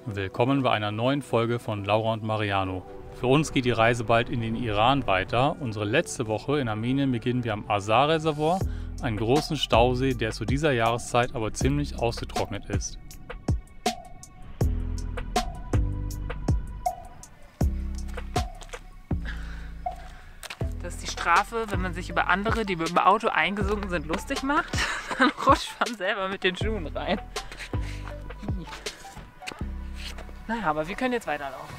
Willkommen bei einer neuen Folge von Laura und Mariano. Für uns geht die Reise bald in den Iran weiter. Unsere letzte Woche in Armenien beginnen wir am Azar-Reservoir, einen großen Stausee, der zu dieser Jahreszeit aber ziemlich ausgetrocknet ist. Das ist die Strafe, wenn man sich über andere, die mit dem Auto eingesunken sind, lustig macht. Dann rutscht man selber mit den Schuhen rein. Naja, aber wir können jetzt weiterlaufen.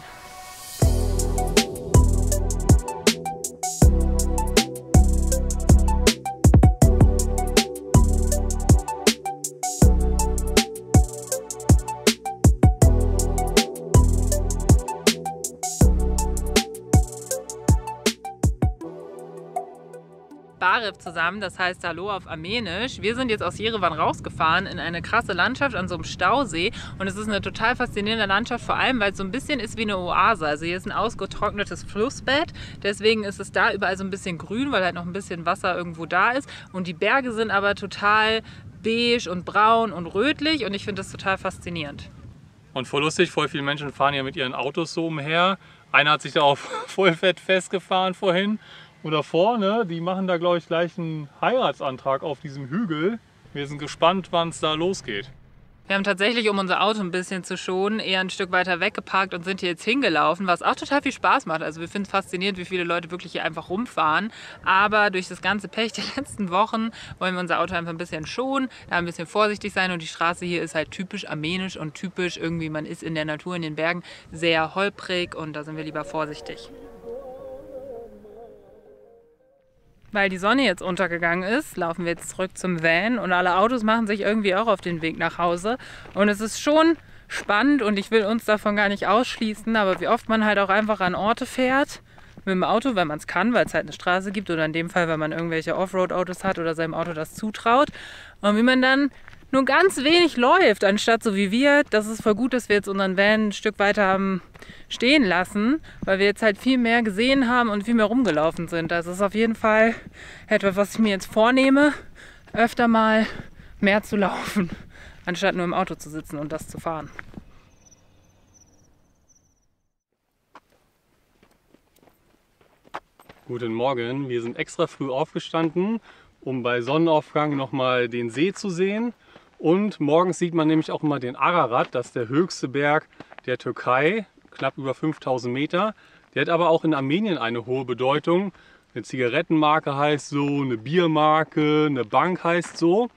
Barif zusammen, das heißt Hallo auf Armenisch. Wir sind jetzt aus Jerewan rausgefahren in eine krasse Landschaft an so einem Stausee und es ist eine total faszinierende Landschaft, vor allem weil es so ein bisschen ist wie eine Oase. Also hier ist ein ausgetrocknetes Flussbett, deswegen ist es da überall so ein bisschen grün, weil halt noch ein bisschen Wasser irgendwo da ist und die Berge sind aber total beige und braun und rötlich und ich finde das total faszinierend. Und voll lustig, voll viele Menschen fahren ja mit ihren Autos so umher. Einer hat sich da auf Vollfett festgefahren vorhin. Und da vorne, die machen da glaube ich gleich einen Heiratsantrag auf diesem Hügel. Wir sind gespannt, wann es da losgeht. Wir haben tatsächlich, um unser Auto ein bisschen zu schonen, eher ein Stück weiter weggeparkt und sind hier jetzt hingelaufen, was auch total viel Spaß macht. Also wir finden es faszinierend, wie viele Leute wirklich hier einfach rumfahren. Aber durch das ganze Pech der letzten Wochen wollen wir unser Auto einfach ein bisschen schonen, da ein bisschen vorsichtig sein. Und die Straße hier ist halt typisch armenisch und typisch irgendwie, man ist in der Natur, in den Bergen, sehr holprig und da sind wir lieber vorsichtig. Weil die Sonne jetzt untergegangen ist, laufen wir jetzt zurück zum Van und alle Autos machen sich irgendwie auch auf den Weg nach Hause. Und es ist schon spannend und ich will uns davon gar nicht ausschließen, aber wie oft man halt auch einfach an Orte fährt mit dem Auto, wenn man es kann, weil es halt eine Straße gibt oder in dem Fall, wenn man irgendwelche Offroad-Autos hat oder seinem Auto das zutraut. Und wie man dann nur ganz wenig läuft, anstatt so wie wir. Das ist voll gut, dass wir jetzt unseren Van ein Stück weiter haben stehen lassen, weil wir jetzt halt viel mehr gesehen haben und viel mehr rumgelaufen sind. Das ist auf jeden Fall etwas, was ich mir jetzt vornehme, öfter mal mehr zu laufen, anstatt nur im Auto zu sitzen und das zu fahren. Guten Morgen, wir sind extra früh aufgestanden, um bei Sonnenaufgang nochmal den See zu sehen. Und morgens sieht man nämlich auch immer den Ararat, das ist der höchste Berg der Türkei, knapp über 5000 Meter. Der hat aber auch in Armenien eine hohe Bedeutung. Eine Zigarettenmarke heißt so, eine Biermarke, eine Bank heißt so.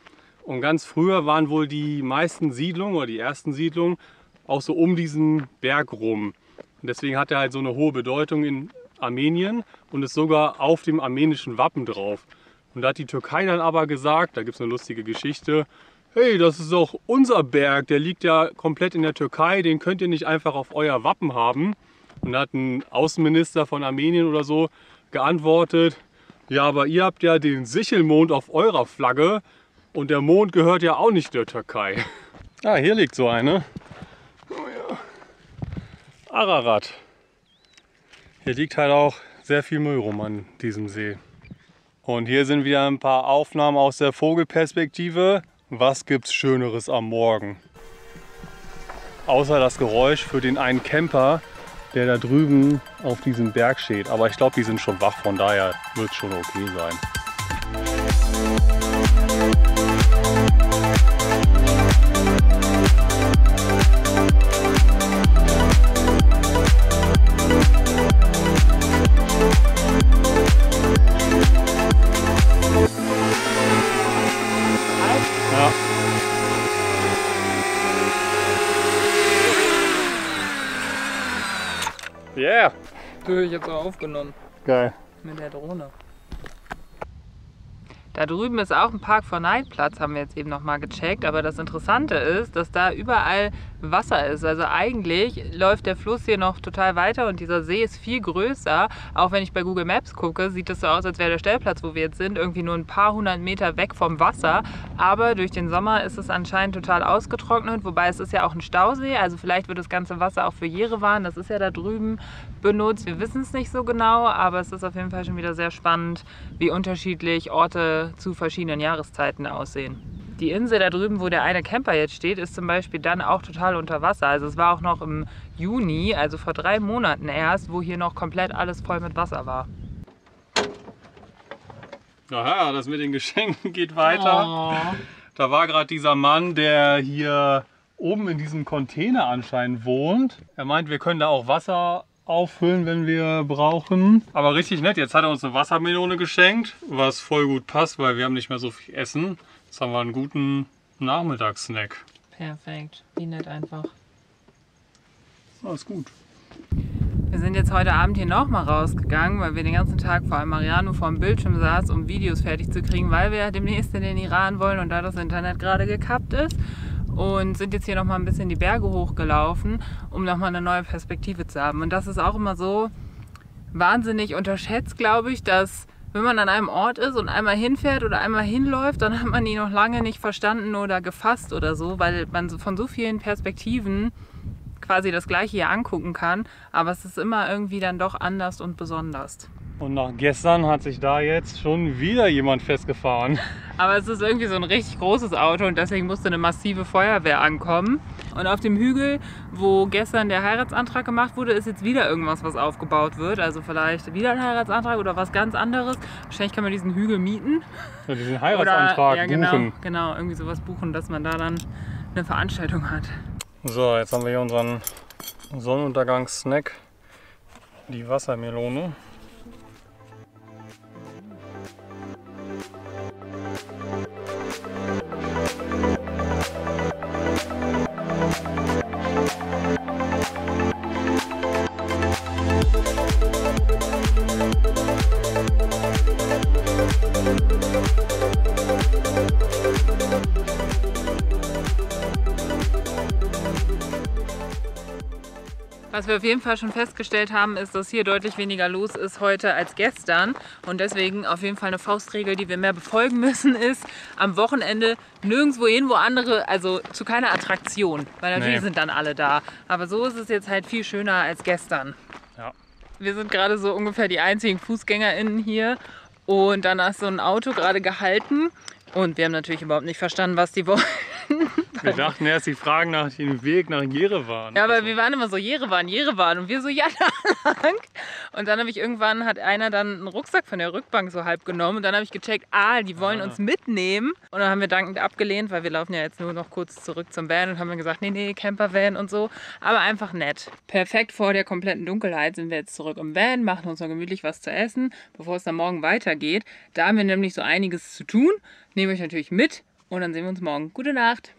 Und ganz früher waren wohl die meisten Siedlungen oder die ersten Siedlungen auch so um diesen Berg rum. Und deswegen hat er halt so eine hohe Bedeutung in Armenien und ist sogar auf dem armenischen Wappen drauf. Und da hat die Türkei dann aber gesagt, da gibt es eine lustige Geschichte, hey, das ist doch unser Berg, der liegt ja komplett in der Türkei, den könnt ihr nicht einfach auf euer Wappen haben. Und da hat ein Außenminister von Armenien oder so geantwortet, ja, aber ihr habt ja den Sichelmond auf eurer Flagge und der Mond gehört ja auch nicht der Türkei. Ah, hier liegt so eine. Oh ja. Ararat. Hier liegt halt auch sehr viel Müll rum an diesem See. Und hier sind wieder ein paar Aufnahmen aus der Vogelperspektive. Was gibt's Schöneres am Morgen? Außer das Geräusch für den einen Camper, der da drüben auf diesem Berg steht. Aber ich glaube, die sind schon wach, von daher wird es schon okay sein. Yeah! Ich hab's auch aufgenommen. Geil. Mit der Drohne. Da drüben ist auch ein Park4Night-Platz, haben wir jetzt eben nochmal gecheckt. Aber das Interessante ist, dass da überall Wasser ist. Also eigentlich läuft der Fluss hier noch total weiter und dieser See ist viel größer. Auch wenn ich bei Google Maps gucke, sieht es so aus, als wäre der Stellplatz, wo wir jetzt sind, irgendwie nur ein paar hundert Meter weg vom Wasser. Aber durch den Sommer ist es anscheinend total ausgetrocknet. Wobei es ist ja auch ein Stausee. Also vielleicht wird das ganze Wasser auch für Jerewan, das ist ja da drüben, benutzt. Wir wissen es nicht so genau, aber es ist auf jeden Fall schon wieder sehr spannend, wie unterschiedlich Orte zu verschiedenen Jahreszeiten aussehen. Die Insel da drüben, wo der eine Camper jetzt steht, ist zum Beispiel dann auch total unter Wasser. Also es war auch noch im Juni, also vor 3 Monaten erst, wo hier noch komplett alles voll mit Wasser war. Aha, das mit den Geschenken geht weiter. Oh. Da war gerade dieser Mann, der hier oben in diesem Container anscheinend wohnt. Er meint, wir können da auch Wasser auffüllen, wenn wir brauchen. Aber richtig nett, jetzt hat er uns eine Wassermelone geschenkt, was voll gut passt, weil wir haben nicht mehr so viel Essen. Jetzt haben wir einen guten Nachmittagssnack. Perfekt, wie nett einfach. Alles gut. Wir sind jetzt heute Abend hier nochmal rausgegangen, weil wir den ganzen Tag vor allem Mariano vor dem Bildschirm saß, um Videos fertig zu kriegen, weil wir demnächst in den Iran wollen und da das Internet gerade gekappt ist. Und sind jetzt hier nochmal ein bisschen die Berge hochgelaufen, um nochmal eine neue Perspektive zu haben. Und das ist auch immer so wahnsinnig unterschätzt, glaube ich, dass wenn man an einem Ort ist und einmal hinfährt oder einmal hinläuft, dann hat man ihn noch lange nicht verstanden oder gefasst oder so, weil man von so vielen Perspektiven quasi das Gleiche hier angucken kann. Aber es ist immer irgendwie dann doch anders und besonders. Und nach gestern hat sich da jetzt schon wieder jemand festgefahren. Aber es ist irgendwie so ein richtig großes Auto und deswegen musste eine massive Feuerwehr ankommen. Und auf dem Hügel, wo gestern der Heiratsantrag gemacht wurde, ist jetzt wieder irgendwas, was aufgebaut wird. Also vielleicht wieder ein Heiratsantrag oder was ganz anderes. Wahrscheinlich kann man diesen Hügel mieten. Ja, diesen Heiratsantrag oder, buchen. Genau, irgendwie sowas buchen, dass man da dann eine Veranstaltung hat. So, jetzt haben wir hier unseren Sonnenuntergangssnack, die Wassermelone. Was wir auf jeden Fall schon festgestellt haben, ist, dass hier deutlich weniger los ist heute als gestern. Und deswegen auf jeden Fall eine Faustregel, die wir mehr befolgen müssen, ist am Wochenende nirgendwo hin, wo andere, also zu keiner Attraktion. Weil natürlich sind dann alle da. Aber so ist es jetzt halt viel schöner als gestern. Ja. Wir sind gerade so ungefähr die einzigen FußgängerInnen hier. Und dann ist so ein Auto gerade gehalten. Und wir haben natürlich überhaupt nicht verstanden, was die wollen. Wir dachten erst, sie fragen nach dem Weg nach Jerewan. Ja, aber wir waren immer so Jerewan. Und wir so, ja, da lang. Und dann hat einer dann einen Rucksack von der Rückbank so halb genommen. Und dann habe ich gecheckt, die wollen uns mitnehmen. Und dann haben wir dankend abgelehnt, weil wir laufen ja jetzt nur noch kurz zurück zum Van und haben dann gesagt, nee, Campervan und so. Aber einfach nett. Perfekt vor der kompletten Dunkelheit sind wir jetzt zurück im Van, machen uns noch gemütlich was zu essen, bevor es dann morgen weitergeht. Da haben wir nämlich so einiges zu tun. Nehme ich natürlich mit und dann sehen wir uns morgen. Gute Nacht!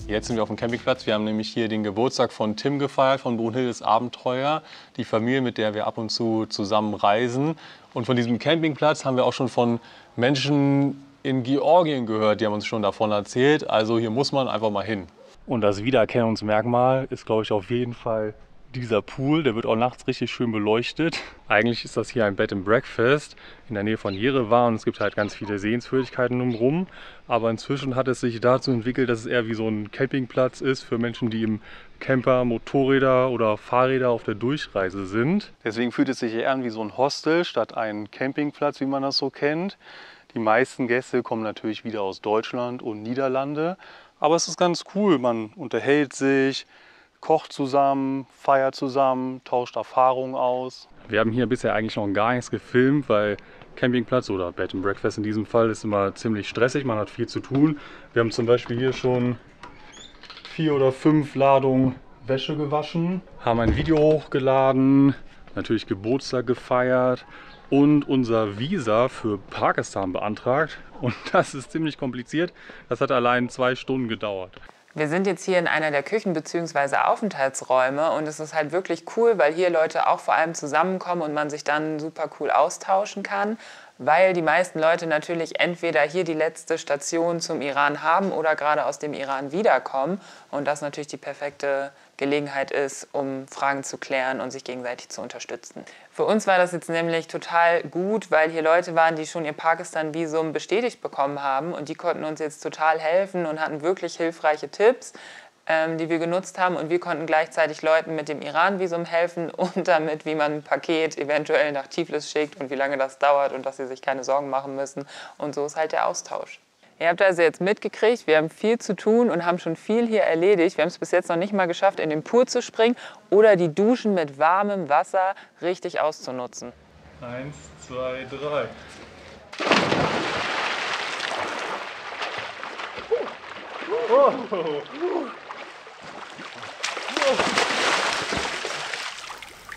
Jetzt sind wir auf dem Campingplatz. Wir haben nämlich hier den Geburtstag von Tim gefeiert, von Brunhildes Abenteuer. Die Familie, mit der wir ab und zu zusammen reisen. Und von diesem Campingplatz haben wir auch schon von Menschen in Georgien gehört. Die haben uns schon davon erzählt. Also hier muss man einfach mal hin. Und das Wiedererkennungsmerkmal ist, glaube ich, auf jeden Fall dieser Pool. Der wird auch nachts richtig schön beleuchtet. Eigentlich ist das hier ein Bed and Breakfast in der Nähe von Jerewan. Es gibt halt ganz viele Sehenswürdigkeiten drumherum. Aber inzwischen hat es sich dazu entwickelt, dass es eher wie so ein Campingplatz ist für Menschen, die im Camper, Motorräder oder Fahrräder auf der Durchreise sind. Deswegen fühlt es sich eher an wie so ein Hostel statt ein Campingplatz, wie man das so kennt. Die meisten Gäste kommen natürlich wieder aus Deutschland und Niederlande. Aber es ist ganz cool. Man unterhält sich, kocht zusammen, feiert zusammen, tauscht Erfahrungen aus. Wir haben hier bisher eigentlich noch gar nichts gefilmt, weil Campingplatz oder Bed and Breakfast in diesem Fall ist immer ziemlich stressig. Man hat viel zu tun. Wir haben zum Beispiel hier schon 4 oder 5 Ladungen Wäsche gewaschen, haben ein Video hochgeladen, natürlich Geburtstag gefeiert und unser Visa für Pakistan beantragt. Und das ist ziemlich kompliziert. Das hat allein 2 Stunden gedauert. Wir sind jetzt hier in einer der Küchen bzw. Aufenthaltsräume und es ist halt wirklich cool, weil hier Leute auch vor allem zusammenkommen und man sich dann super cool austauschen kann. weil die meisten Leute natürlich entweder hier die letzte Station zum Iran haben oder gerade aus dem Iran wiederkommen und das natürlich die perfekte Gelegenheit ist, um Fragen zu klären und sich gegenseitig zu unterstützen. Für uns war das jetzt nämlich total gut, weil hier Leute waren, die schon ihr Pakistan-Visum bestätigt bekommen haben und die konnten uns jetzt total helfen und hatten wirklich hilfreiche Tipps, die wir genutzt haben, und wir konnten gleichzeitig Leuten mit dem Iran-Visum helfen und damit, wie man ein Paket eventuell nach Tiflis schickt und wie lange das dauert und dass sie sich keine Sorgen machen müssen, und so ist halt der Austausch. Ihr habt also jetzt mitgekriegt, wir haben viel zu tun und haben schon viel hier erledigt. Wir haben es bis jetzt noch nicht mal geschafft, in den Pool zu springen oder die Duschen mit warmem Wasser richtig auszunutzen. 1, 2, 3. Oh.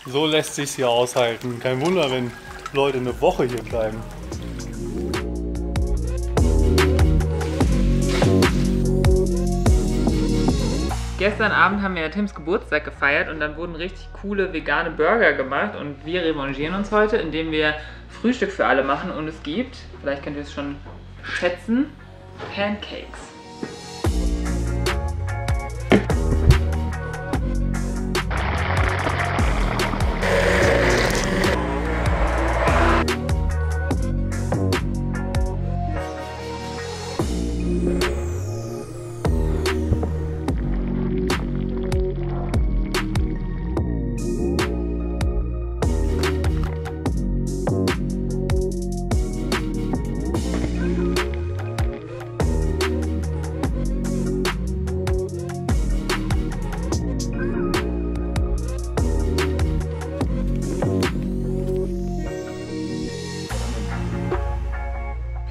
So lässt sich's hier aushalten. Kein Wunder, wenn Leute eine Woche hier bleiben. Gestern Abend haben wir ja Tims Geburtstag gefeiert und dann wurden richtig coole vegane Burger gemacht und wir revanchieren uns heute, indem wir Frühstück für alle machen, und es gibt, vielleicht könnt ihr es schon schätzen, Pancakes.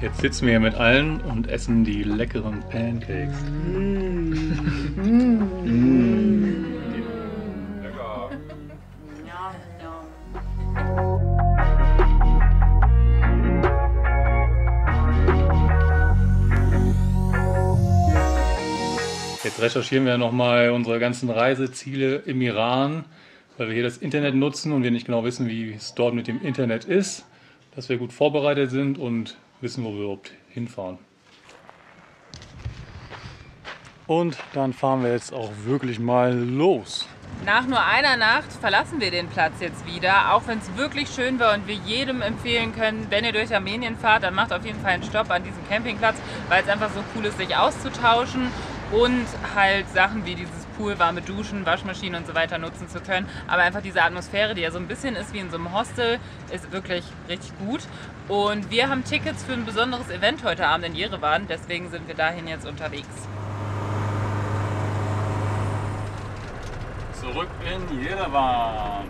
Jetzt sitzen wir hier mit allen und essen die leckeren Pancakes. Lecker. Jetzt recherchieren wir nochmal unsere ganzen Reiseziele im Iran, weil wir hier das Internet nutzen und wir nicht genau wissen, wie es dort mit dem Internet ist, dass wir gut vorbereitet sind und wissen, wo wir überhaupt hinfahren. Und dann fahren wir jetzt auch wirklich mal los. Nach nur einer Nacht verlassen wir den Platz jetzt wieder, auch wenn es wirklich schön war und wir jedem empfehlen können, wenn ihr durch Armenien fahrt, dann macht auf jeden Fall einen Stopp an diesem Campingplatz, weil es einfach so cool ist, sich auszutauschen und halt Sachen wie dieses Pool, warme Duschen, Waschmaschinen und so weiter nutzen zu können. Aber einfach diese Atmosphäre, die ja so ein bisschen ist wie in so einem Hostel, ist wirklich richtig gut. Und wir haben Tickets für ein besonderes Event heute Abend in Jerewan, deswegen sind wir dahin jetzt unterwegs. Zurück in Jerewan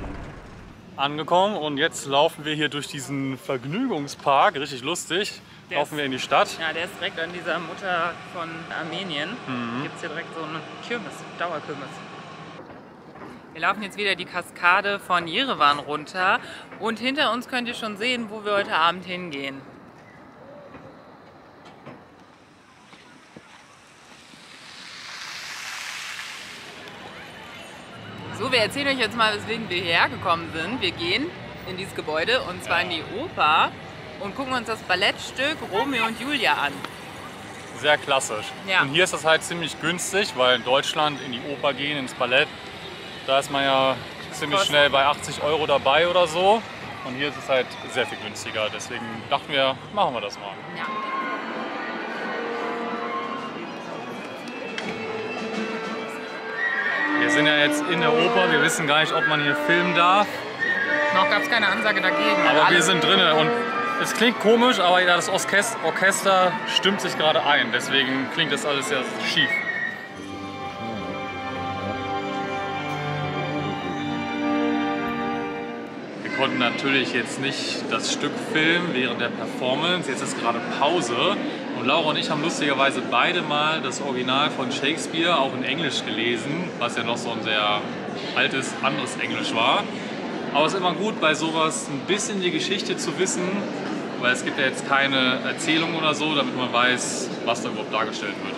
angekommen und jetzt laufen wir hier durch diesen Vergnügungspark, richtig lustig. Laufen wir in die Stadt. Ja, der ist direkt an dieser Mutter von Armenien. Gibt es hier direkt so eine Kirmes, Dauerkirmes. Wir laufen jetzt wieder die Kaskade von Jerewan runter und hinter uns könnt ihr schon sehen, wo wir heute Abend hingehen. So, wir erzählen euch jetzt mal, weswegen wir hierher gekommen sind. Wir gehen in dieses Gebäude und zwar in die Oper und gucken uns das Ballettstück Romeo und Julia an. Sehr klassisch. Ja. Und hier ist das halt ziemlich günstig, weil in Deutschland in die Oper gehen, ins Ballett, da ist man ja ziemlich schnell bei 80 € dabei oder so. Und hier ist es halt sehr viel günstiger. Deswegen dachten wir, machen wir das mal. Ja. Wir sind ja jetzt in der Oper, wir wissen gar nicht, ob man hier filmen darf. Noch gab es keine Ansage dagegen. Aber wir sind drinnen und es klingt komisch, aber ja, das Orchester stimmt sich gerade ein. Deswegen klingt das alles sehr schief. Wir konnten natürlich jetzt nicht das Stück filmen während der Performance. Jetzt ist gerade Pause. Und Laura und ich haben lustigerweise beide mal das Original von Shakespeare auch in Englisch gelesen, was ja noch so ein sehr altes, anderes Englisch war. Aber es ist immer gut, bei sowas ein bisschen die Geschichte zu wissen, weil es gibt ja jetzt keine Erzählung oder so, damit man weiß, was da überhaupt dargestellt wird.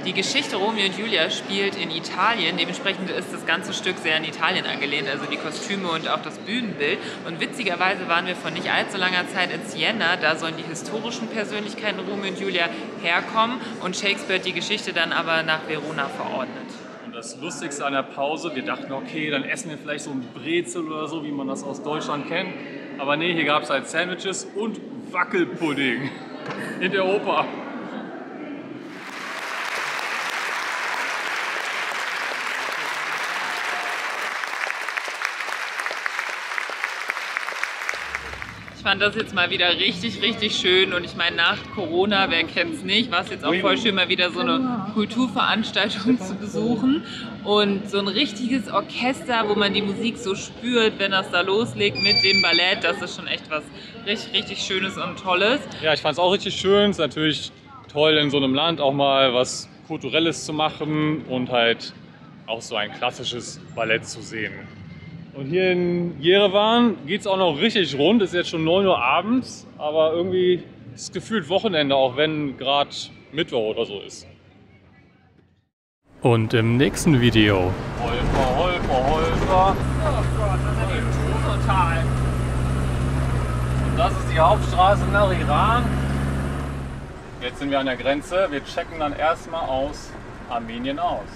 Die Geschichte Romeo und Julia spielt in Italien, dementsprechend ist das ganze Stück sehr an Italien angelehnt, also die Kostüme und auch das Bühnenbild. Und witzigerweise waren wir vor nicht allzu langer Zeit in Siena, da sollen die historischen Persönlichkeiten Romeo und Julia herkommen und Shakespeare die Geschichte dann aber nach Verona verordnet. Und das Lustigste an der Pause, wir dachten, okay, dann essen wir vielleicht so ein Brezel oder so, wie man das aus Deutschland kennt. Aber nee, hier gab es halt Sandwiches und Wackelpudding in der Oper. Ich fand das jetzt mal wieder richtig, richtig schön und ich meine, nach Corona, wer kennt es nicht, war es jetzt auch voll schön, mal wieder so eine Kulturveranstaltung zu besuchen und so ein richtiges Orchester, wo man die Musik so spürt, wenn das da loslegt mit dem Ballett, das ist schon echt was richtig, richtig Schönes und Tolles. Ja, ich fand es auch richtig schön, es ist natürlich toll in so einem Land auch mal was Kulturelles zu machen und halt auch so ein klassisches Ballett zu sehen. Und hier in Jerewan geht es auch noch richtig rund. Es ist jetzt schon 9 Uhr abends, aber irgendwie ist es gefühlt Wochenende, auch wenn gerade Mittwoch oder so ist. Und im nächsten Video. Holper, Holper, Holper. Oh Gott, das ist eben total. Und das ist die Hauptstraße nach Iran. Jetzt sind wir an der Grenze. Wir checken dann erstmal aus Armenien aus.